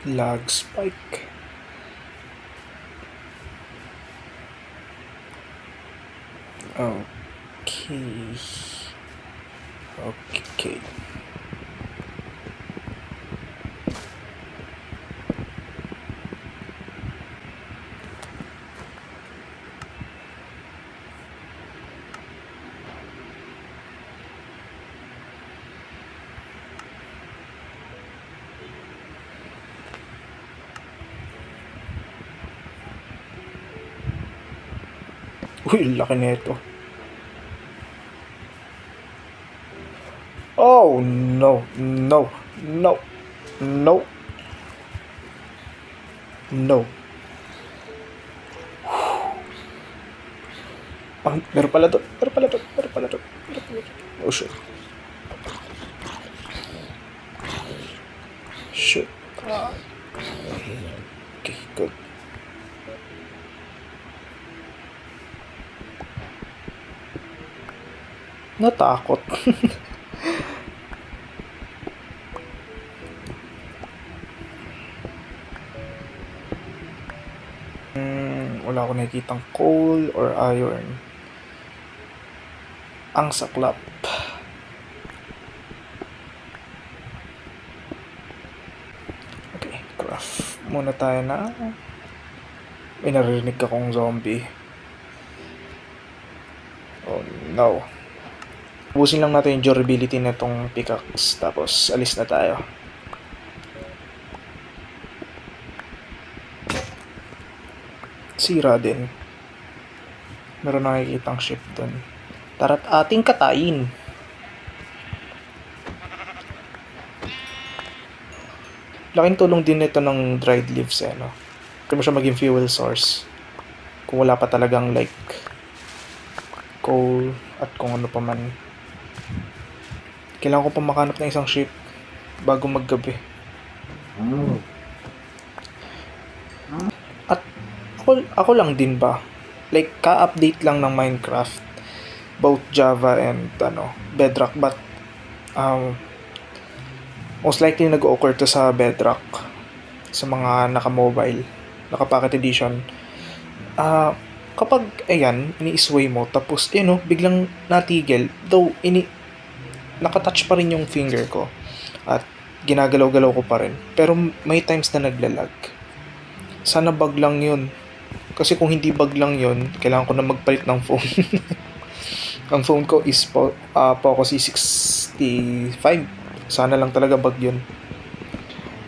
Lag spike. Okay. Okay. Uy, laki nito. Oh, no. No. No. No. No. Ah, meron pala to. Meron pala to. Meron pala to. Meron pala to. Oh, shit. Shit. Okay, good. Natakot. Wala ako nakikitang coal or iron. Ang saklap. Okay, craft muna tayo na. May naririnig akong zombie. Oh no. Ubusin lang natin yung durability na itong pickaxe. Tapos alis na tayo. Sira din. Meron nakikitang ship dun. Tara't ating katayin. Laking tulong din nito ng dried leaves no? Kaya mo siya maging fuel source. Kung wala pa talagang like coal at kung ano pa man. Kailangan ko pa makahanap ng isang ship bago maggabi. At ako lang din ba? Like ka-update lang ng Minecraft. Both Java and Bedrock, but most likely nag-occur to sa Bedrock sa mga naka-mobile, naka-pocket edition. Kapag ini-sway mo tapos biglang natigil, though nakatouch pa rin yung finger ko at ginagalaw-galaw ko pa rin, pero may times na naglalag. Sana bug lang yun, kasi kung hindi bug lang yun, kailangan ko na magpalit ng phone. Ang phone ko is Poco C65. Sana lang talaga bug yun.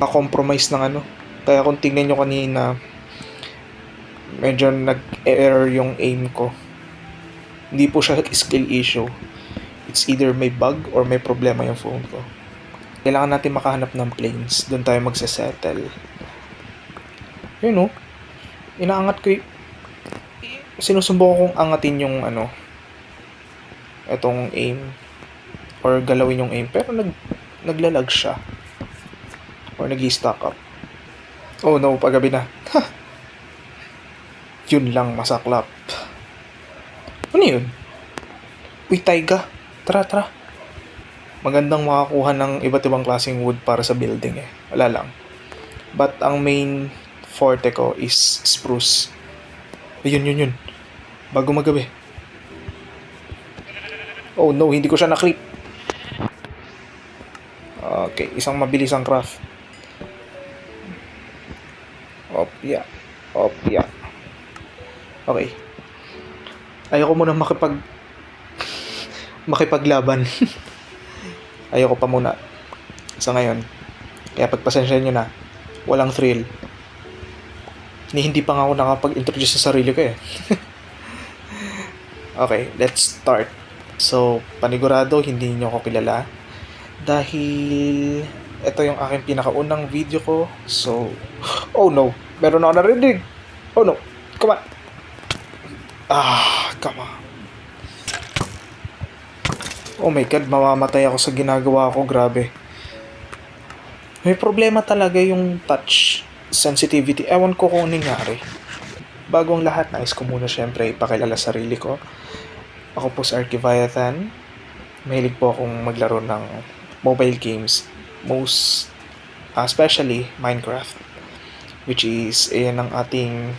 Na-compromise ng Kaya kung tingnan nyo kanina, medyo nag-error yung aim ko. Hindi po siya skill issue. It's either may bug or may problema yung phone ko. Kailangan natin makahanap ng planes. Doon tayo magsasettle. Inaangat ko sinusubukan kong angatin yung etong aim or galawin yung aim, pero naglalag siya or nag-i-stack up. Oh no, paggabi na. Yun lang, masaklap. Ano yun? Uy, taiga. Tara. Magandang makakuha ng iba't ibang klaseng wood para sa building Wala lang. But ang main forte ko is spruce. Yun. Bago magabi. Oh no, hindi ko siya na-creep. Okay, isang mabilisang craft. Opya. Okay. Ayoko muna makipaglaban. Ayoko pa muna sa ngayon. Kaya pagpasensyahan nyo na, walang thrill. Hindi pa nga ako nakapag-introduce sa sarili ko Okay, let's start. So, panigurado, hindi nyo ako kilala. Dahil ito yung aking pinakaunang video ko. So, oh no, meron ako narinig. Oh no, come on. Come on. Oh my god, mamamatay ako sa ginagawa ko, grabe. May problema talaga yung touch sensitivity. Ewan ko kung nangyari. Bago ang lahat, nais ko muna syempre ipakilala sarili ko. Ako po si Archiviathan. Mahilig po akong maglaro ng mobile games. Most especially Minecraft. which is ayan ang ating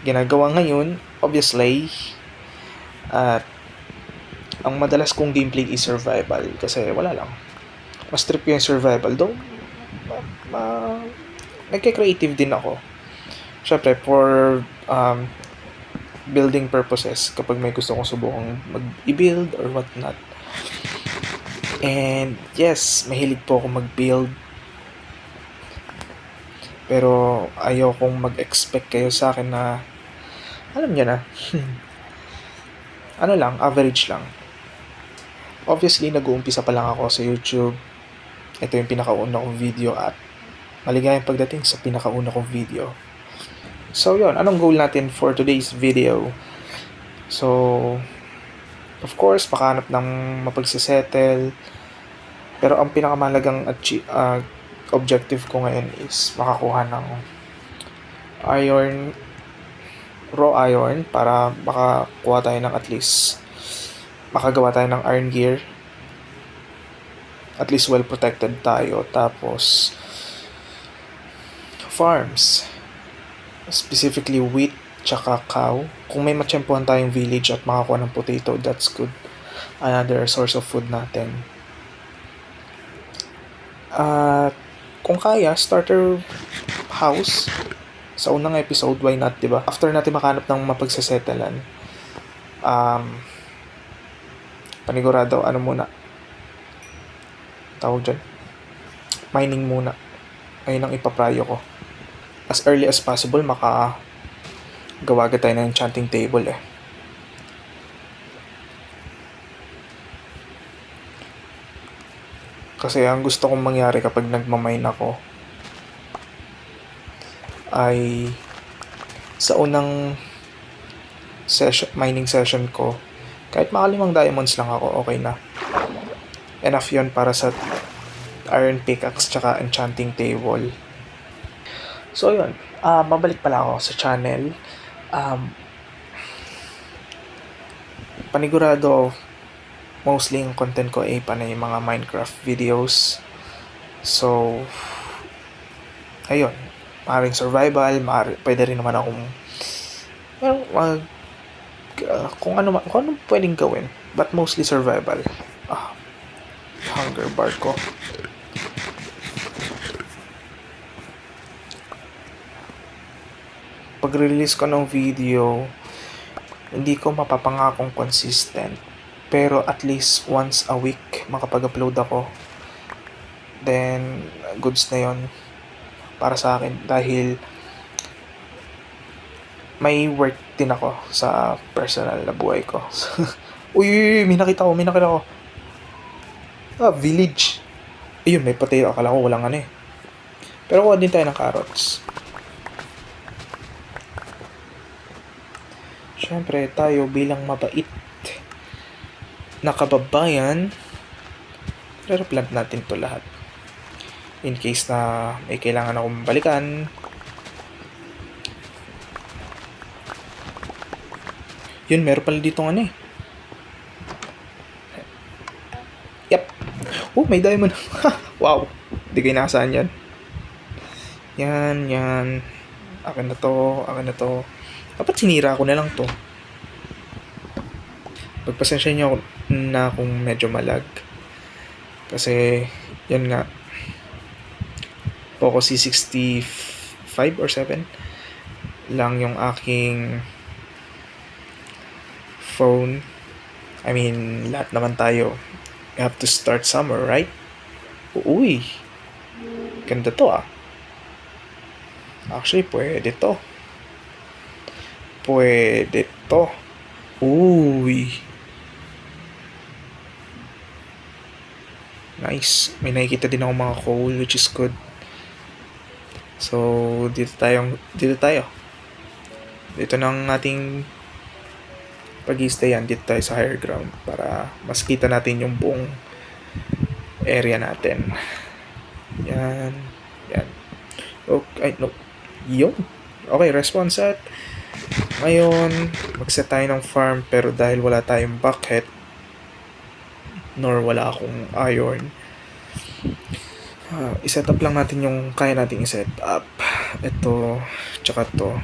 ginagawa ngayon, obviously. At ang madalas kong gameplay is survival kasi wala lang, mas trip yung survival, though nagka-creative din ako syempre for building purposes kapag may gusto kong subukang mag-build or whatnot. And yes, mahilig po ako mag-build, pero ayokong mag-expect kayo sa akin na alam niyo na ano lang, average lang. Obviously, nag-uumpisa pa lang ako sa YouTube. Ito yung pinakauna kong video at maligayang pagdating sa pinakauna kong video. So, yun. Anong goal natin for today's video? So, of course, makahanap ng mapagsisettle. Pero ang pinakamahalagang objective ko ngayon is makakuha ng iron, raw iron, para makakuha tayo ng at least makagawa tayo ng iron gear. At least well protected tayo. Tapos farms, specifically wheat tsaka cow. Kung may matsyempohan tayong village at makakuha ng potato, that's good. Another source of food natin. At kung kaya, starter house. Sa unang episode, why not, diba? After natin makahanap ng mapagsasettalan, panigurado, ano muna tawag dyan? Mining muna. Ayun ang ipaprayo ko. As early as possible, makagawa agad tayo ng enchanting table eh. Kasi ang gusto kong mangyari kapag nagmamine ako ay sa unang mining session ko, kahit mga 5 diamonds lang ako, okay na. Enough yun para sa iron pickaxe tsaka enchanting table. So yun, mabalik pala ako sa channel. Panigurado, mostly yung content ko ay panay mga Minecraft videos. So, ayun, maaaring survival, pwede rin naman akong kung ano pwedeng gawin, but mostly survival. Hunger bar ko. Pag-release ko ng video, hindi ko mapapangakong consistent, pero at least once a week makapag-upload ako. Then goods na yon para sa akin, dahil may work din ako sa personal na buhay ko. Uy, may nakita ko. Village. Ayun, may potato. Akala ko walang ano eh. Pero kuha din tayo ng carrots. Siyempre, tayo bilang mabait na kababayan, re-plant natin to lahat. In case na may kailangan akong balikan. Yun, meron pala dito ano eh. Yep. Oh, may diamond. Wow. Hindi kayo nakasaan yan. Yan. Akin na to. Dapat sinira ko na lang to. Pagpasensya nyo na kung medyo malag. Kasi, yan nga. Poco C65 or 7 lang yung aking phone. I mean, lahat naman tayo. We have to start somewhere, right? Uy. Ganda to ah. Actually, pwede to. Uy. Nice. May nakikita din ako mga coal, which is good. So, dito tayo. Dito nang ating pag-i-stayan. Dito tayo sa higher ground para mas kita natin yung buong area natin. Yan. Okay, no. Yun. Okay, response set. Ngayon, mag-set tayo ng farm, pero dahil wala tayong bucket nor wala akong iron, I-set up lang natin yung kaya nating i-set up. Ito, tsaka to.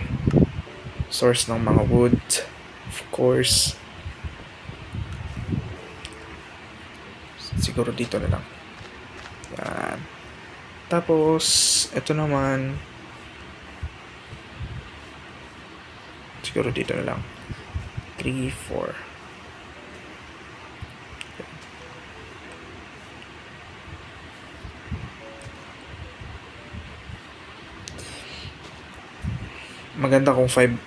Source ng mga wood. Of course. Siguro dito na lang. Yan. Tapos, ito naman. Siguro dito na lang. 3, 4. Maganda kung 5,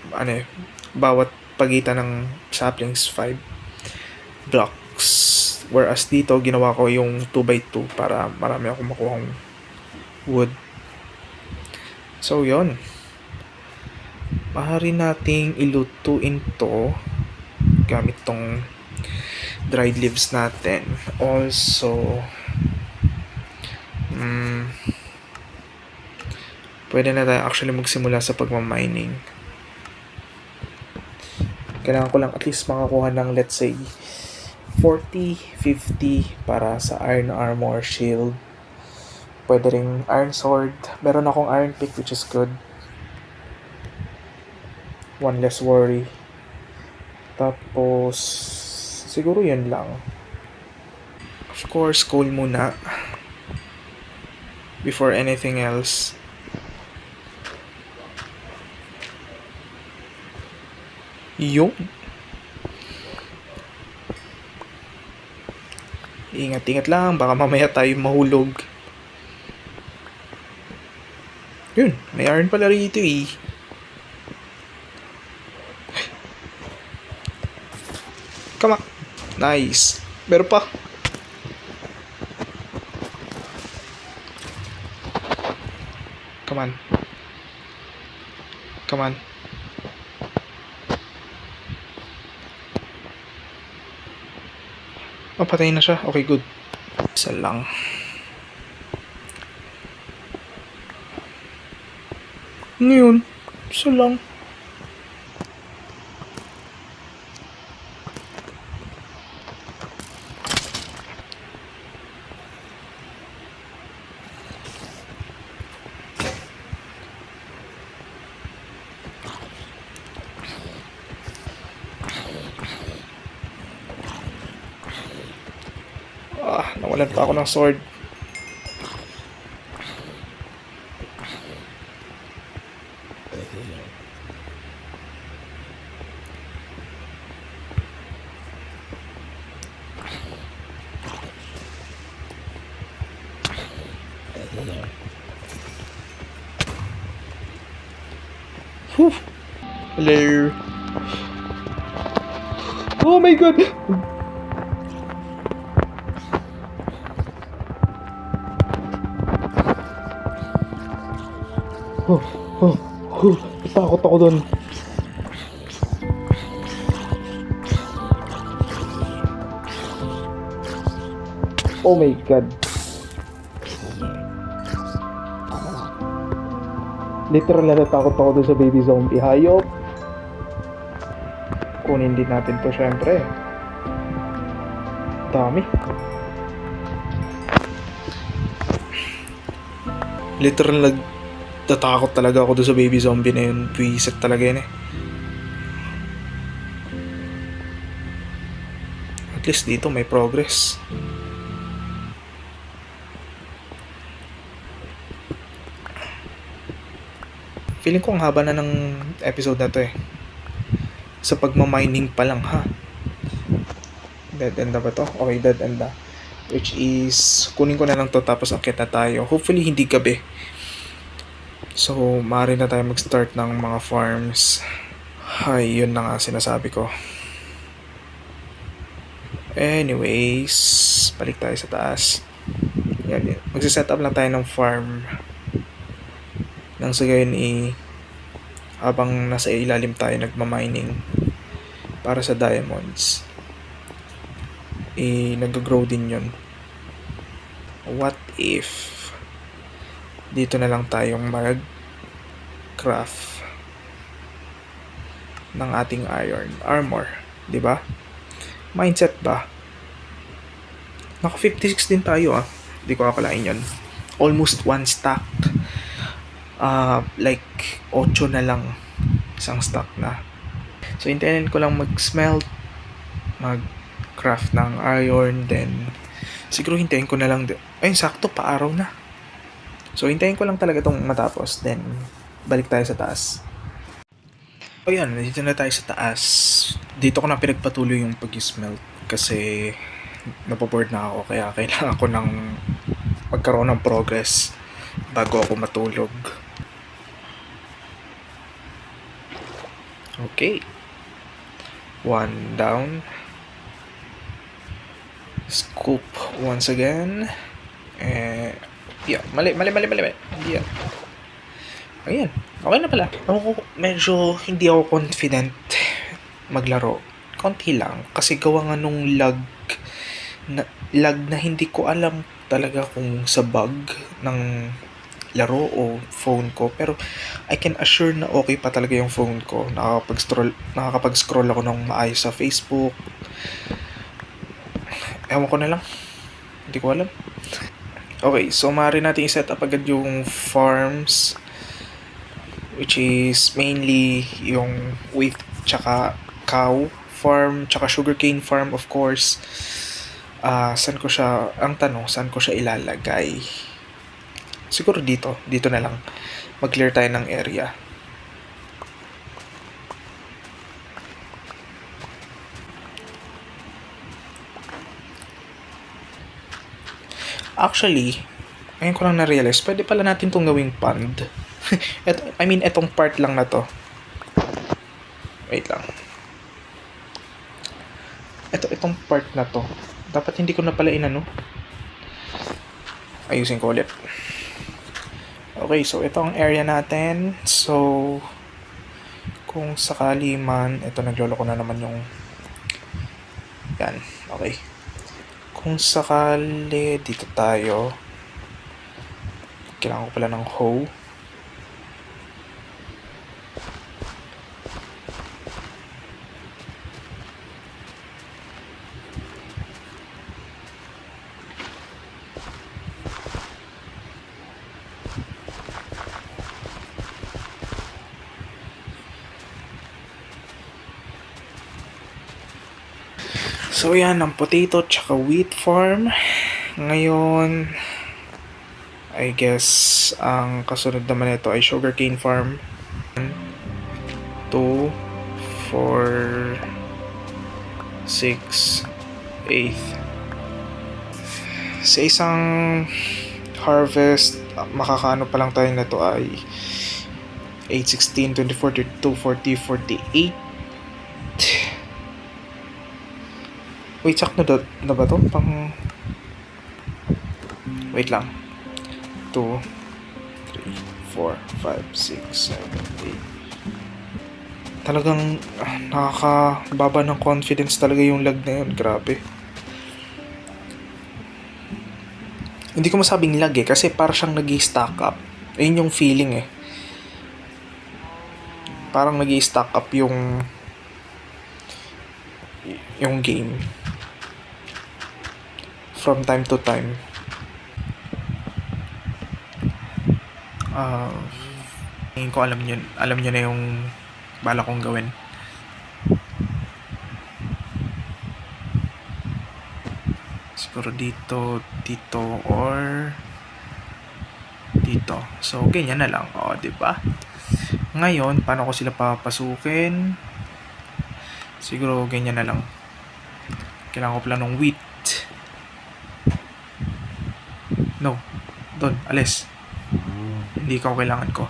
bawat pagitan ng saplings 5 blocks. Whereas dito, ginawa ko yung 2x2 para marami akong makuhang wood. So, yon. Maaari nating ilutuin to gamit tong dried leaves natin. Also, pwede na tayo actually magsimula sa pagmamining. Kailangan ko lang at least makakuha ng, let's say, 40, 50 para sa iron armor, shield. Pwede ring iron sword. Meron akong iron pick, which is good. One less worry. Tapos, siguro yun lang. Of course, coal muna. Before anything else. Yung. Ingat-ingat lang, baka mamaya tayo mahulog. Yun, may iron pala rito eh. Come on. Nice. Meron pa. Come on. Come on. Oh, patay na siya. Okay, good. Isa lang. Ano yun? Isa lang. Nawalan pa ako ng sword. Whew. Hello. Oh my god. Takot ako dun. Oh my god. Literal na natakot ako dun sa baby zombie. Hayop. Kunin din natin to syempre. Dami. Literal natatakot talaga ako doon sa baby zombie na yun. Pwisit talaga yun eh. At least dito may progress. Feeling ko ang haba na ng episode na to eh. Sa pagmamining pa lang ha. Dead end na ba to? Okay, dead end na. Which is, kunin ko na lang to tapos akit na tayo. Hopefully hindi gabi. So, maaari na tayo mag-start ng mga farms. Ay, yun na nga sinasabi ko. Anyways, balik tayo sa taas. Yan, magsiset up lang tayo ng farm. Nang sa gayon habang nasa ilalim tayo nagmamining para sa diamonds. Nag-grow din yun. What if dito na lang tayong mag-craft ng ating iron armor, 'di ba? Mindset ba? Naka 56 din tayo ah. Hindi ko akalain 'yon. almost one stack. Like 8 na lang isang stack na. So hintayin ko lang mag-smelt, mag-craft ng iron, then siguro hintayin ko na lang ayun, sakto pa araw na. So hintayin ko lang talaga tong matapos, then balik tayo sa taas. O yan, nandito na tayo sa taas. Dito ko na pinagpatuloy yung pag-smelt kasi napoboard na ako, kaya kailangan ko ng magkaroon ng progress bago ako matulog. Okay. One down. Scoop once again. Yeah, mali. Yeah. Ayan, okay na pala. Medyo hindi ako confident maglaro. Konti lang. Kasi gawa nga nung lag na hindi ko alam talaga kung sa bug ng laro o phone ko. Pero I can assure na okay pa talaga yung phone ko. Nakakapag-scroll ako ng maayos sa Facebook. Ewan ko na lang. Hindi ko alam. Okay, so maaari natin i-set up agad yung farms, which is mainly yung wheat tsaka cow farm tsaka sugarcane farm, of course. Saan ko siya ilalagay? Siguro dito na lang. Mag-clear tayo ng area. Actually, ngayon ko lang na-realize, pwede pala natin itong gawing pond. Etong part lang na to. Wait lang. Itong part na to. Dapat hindi ko na pala inano. Ayusin ko ulit. Okay, so ito ang area natin. So, kung sakali man, ito nagloloko na naman yung yan, okay. Kung sakali, dito tayo. Kailangan ko pala ng hoe. So yan, ang potato tsaka wheat farm. Ngayon, I guess, ang kasunod naman nito ay sugarcane farm. 1, 2, 4, 6, 8. Sa isang harvest, makakaano pa lang tayo na to ay 8, 16, 24, 32, 40, 48. Wait, sakto na ba to? Wait lang. 2, 3, 4, 5, 6, 7, 8. Talagang nakakababa ng confidence talaga yung lag na yun. Grabe. Hindi ko masabing lag kasi para siyang nag-i-stack up. Ayun yung feeling Parang nag-i-stack up yung game. From time to time. Ngayon ko alam nyo na yung bala kong gawin. Siguro dito, or dito. So, ganyan na lang. O, diba? Ngayon, paano ko sila papasukin? Siguro, ganyan na lang. Kailangan ko pala ng wheat. No. Doon, alis. Hindi ko kailangan ko.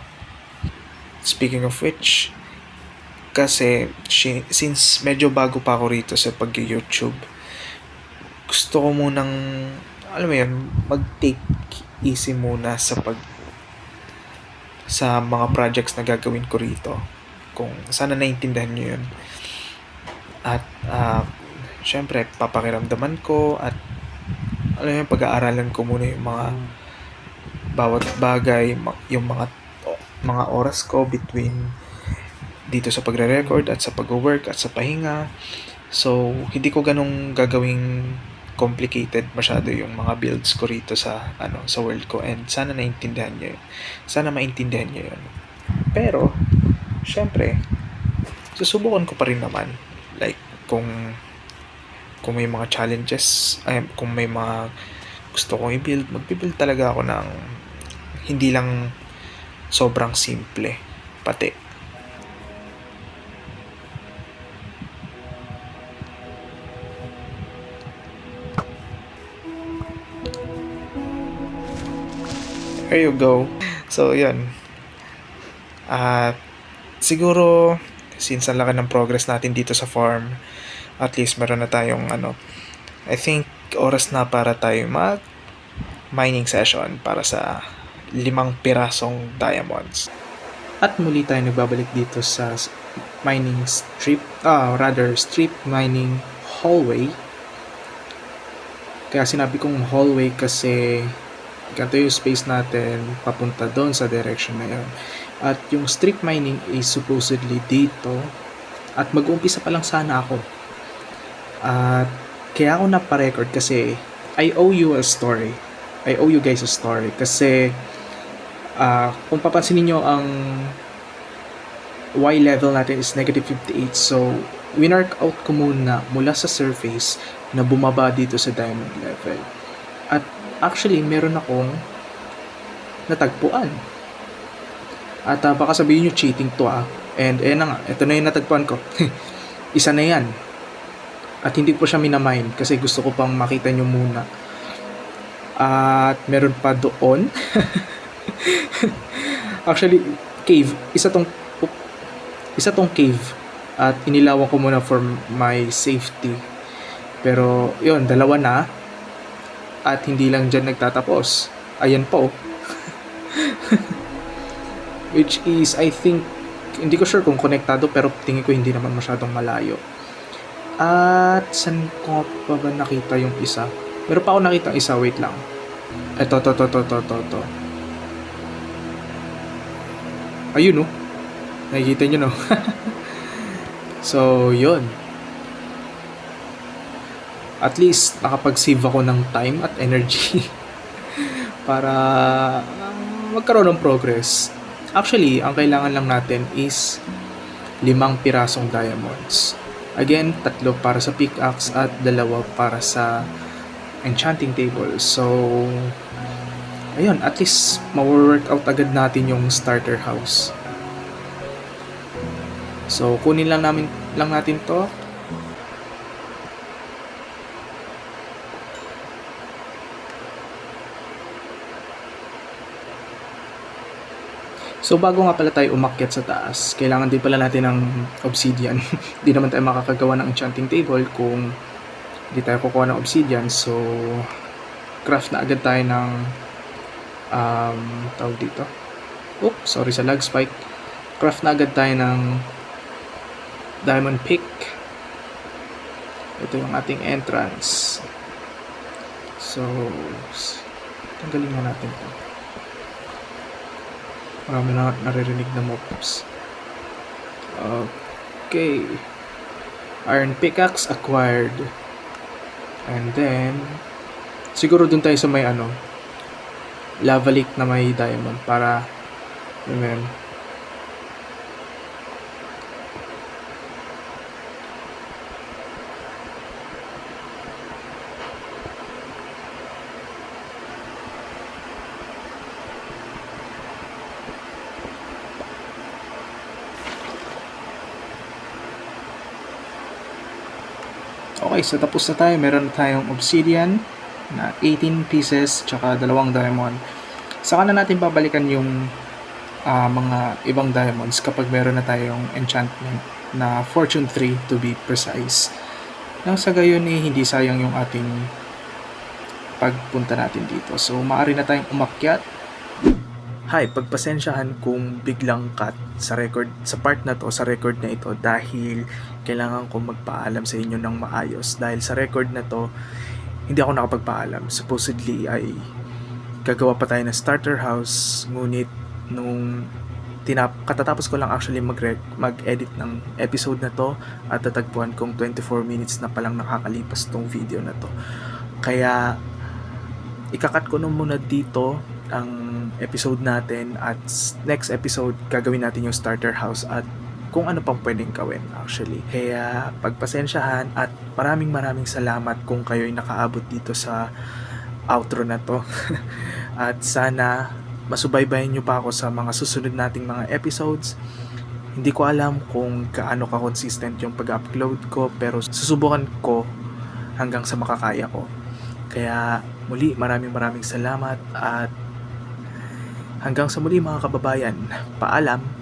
Speaking of which, kasi since medyo bago pa ako rito sa pag-YouTube, gusto ko munang, alam mo yan, mag-take easy muna sa mga projects na gagawin ko rito. Kung sana naintindihan nyo yun. At syempre papakiramdaman ko at alam mo yun, pag-aaralan ko muna yung mga bawat bagay, yung mga oras ko between dito sa pagre-record at sa pag-work at sa pahinga. So, hindi ko ganong gagawing complicated masyado yung mga builds ko rito sa sa world ko, and sana naintindihan niyo yun. Sana maintindihan niyo yun. Pero syempre, susubukan ko pa rin naman, like kung may mga challenges, kung may mga gusto kong i-build, mag-build talaga ako ng hindi lang sobrang simple pati. There you go. So, yun. At siguro, since ang laki ng progress natin dito sa farm, at least meron na tayong I think oras na para tayo mag mining session para sa 5 pirasong diamonds. At muli tayo nagbabalik dito sa mining strip, strip mining hallway. Kaya sinabi kong hallway kasi ganito yung space natin papunta doon sa direction na yun. At yung strip mining is supposedly dito. At mag-uumpisa pa lang sana ako. At kaya ako naparecord kasi I owe you a story. I owe you guys a story. Kasi kung papansin niyo ang Y level natin is negative 58. So, winark out ko muna mula sa surface na bumaba dito sa diamond level. At actually, meron akong natagpuan. At baka sabihin nyo, cheating to And na nga, ito na yung natagpuan ko. Isa na yan. At hindi ko siya minamine kasi gusto ko pang makita nyo muna. At meron pa doon. Actually, cave. Isa tong cave. At inilawan ko muna for my safety. Pero, yun, 2 na. At hindi lang dyan nagtatapos. Ayan po. Which is, I think, hindi ko sure kung konektado, pero tingin ko hindi naman masyadong malayo. At saan ko pa ba nakita yung isa? Meron pa ako nakita isa, wait lang. Ito. Ayun, no? Nakikita nyo, no? So, yun. At least, nakapag-save ako ng time at energy para magkaroon ng progress. Actually, ang kailangan lang natin is 5 pirasong diamonds. Again, 3 para sa pickaxe at 2 para sa enchanting table. So, ayun, at least ma-work out agad natin yung starter house. So, kunin lang natin to. So, bago nga pala tayo umakyat sa taas, kailangan din pala natin ng obsidian. Hindi naman tayo makakagawa ng enchanting table kung hindi tayo kukuha ng obsidian. So, craft na agad tayo ng tawag dito. Oops, sorry sa lag spike. Craft na agad tayo ng diamond pick. Ito yung ating entrance. So, tanggalin na natin ito. Marami na naririnig na mobs. Okay. Iron pickaxe acquired. And then, siguro dun tayo sa may lava lake na may diamond para, okay, so tapos na tayo. Meron na tayong obsidian na 18 pieces tsaka 2 diamond. Saka na natin babalikan yung mga ibang diamonds kapag meron na tayong enchantment na fortune 3 to be precise. Nang sa gayon hindi sayang yung ating pagpunta natin dito. So maaari na tayong umakyat. Hi, pagpasensyahan kung biglang cut sa part na to, sa record na ito, dahil kailangan kong magpaalam sa inyo ng maayos. Dahil sa record na to, hindi ako nakapagpaalam. Supposedly ay gagawa pa tayo ng starter house, ngunit nung katatapos ko lang actually mag-edit ng episode na to at tatagpuan kong 24 minutes na palang nakakalipas tong video na to. Kaya ikakat ko na muna dito ang episode natin at next episode gagawin natin yung starter house at kung ano pang pwedeng gawin actually. Kaya pagpasensyahan at maraming salamat kung kayo'y nakaabot dito sa outro na to. At sana masubaybayan nyo pa ako sa mga susunod nating mga episodes. Hindi ko alam kung gaano ka-consistent yung pag-upload ko pero susubukan ko hanggang sa makakaya ko. Kaya muli maraming salamat at hanggang sa muli mga kababayan. Paalam!